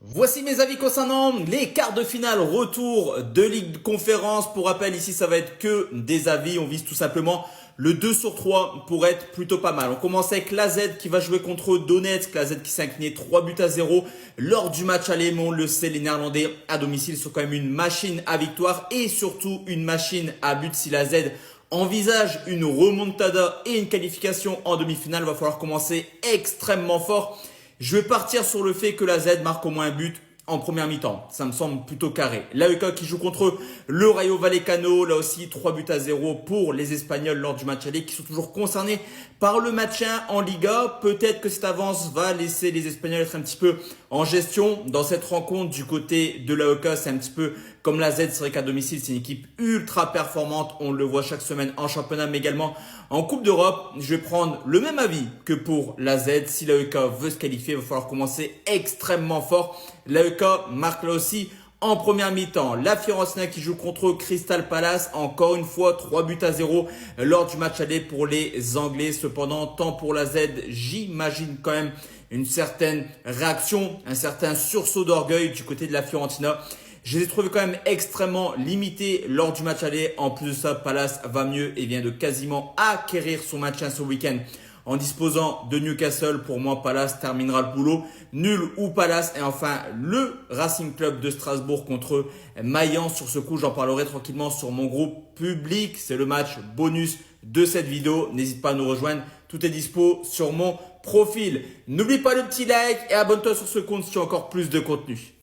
Voici mes avis concernant les quarts de finale retour de Ligue de Conférence. Pour rappel, ici, ça va être que des avis. On vise tout simplement le 2 sur 3 pour être plutôt pas mal. On commence avec l'AZ qui va jouer contre Donetsk. L'AZ qui s'est incliné 3-0 lors du match aller. Mais on le sait, les Néerlandais à domicile sont quand même une machine à victoire et surtout une machine à but. Si l'AZ envisage une remontada et une qualification en demi-finale, il va falloir commencer extrêmement fort. Je vais partir sur le fait que la Z marque au moins un but en première mi-temps. Ça me semble plutôt carré. L'AEK qui joue contre le Rayo Vallecano. Là aussi, 3-0 pour les Espagnols lors du match aller qui sont toujours concernés par le maintien en Liga. Peut-être que cette avance va laisser les Espagnols être un petit peu en gestion. Dans cette rencontre du côté de l'AEK, c'est un petit peu comme la Z. C'est vrai qu'à domicile, c'est une équipe ultra performante. On le voit chaque semaine en championnat, mais également en Coupe d'Europe. Je vais prendre le même avis que pour la Z. Si l'AEK veut se qualifier, il va falloir commencer extrêmement fort. L'AEK marque là aussi en première mi-temps. La Fiorentina qui joue contre Crystal Palace. Encore une fois, 3-0 lors du match aller pour les Anglais. Cependant, tant pour la Z, j'imagine quand même une certaine réaction, un certain sursaut d'orgueil du côté de la Fiorentina. Je les ai trouvés quand même extrêmement limités lors du match aller. En plus de ça, Palace va mieux et vient de quasiment acquérir son maintien ce week-end en disposant de Newcastle. Pour moi, Palace terminera le boulot. Nul ou Palace. Et enfin, le Racing Club de Strasbourg contre Mayence. Sur ce coup, j'en parlerai tranquillement sur mon groupe public. C'est le match bonus de cette vidéo. N'hésite pas à nous rejoindre. Tout est dispo sur mon profil. N'oublie pas le petit like et abonne-toi sur ce compte si tu as encore plus de contenu.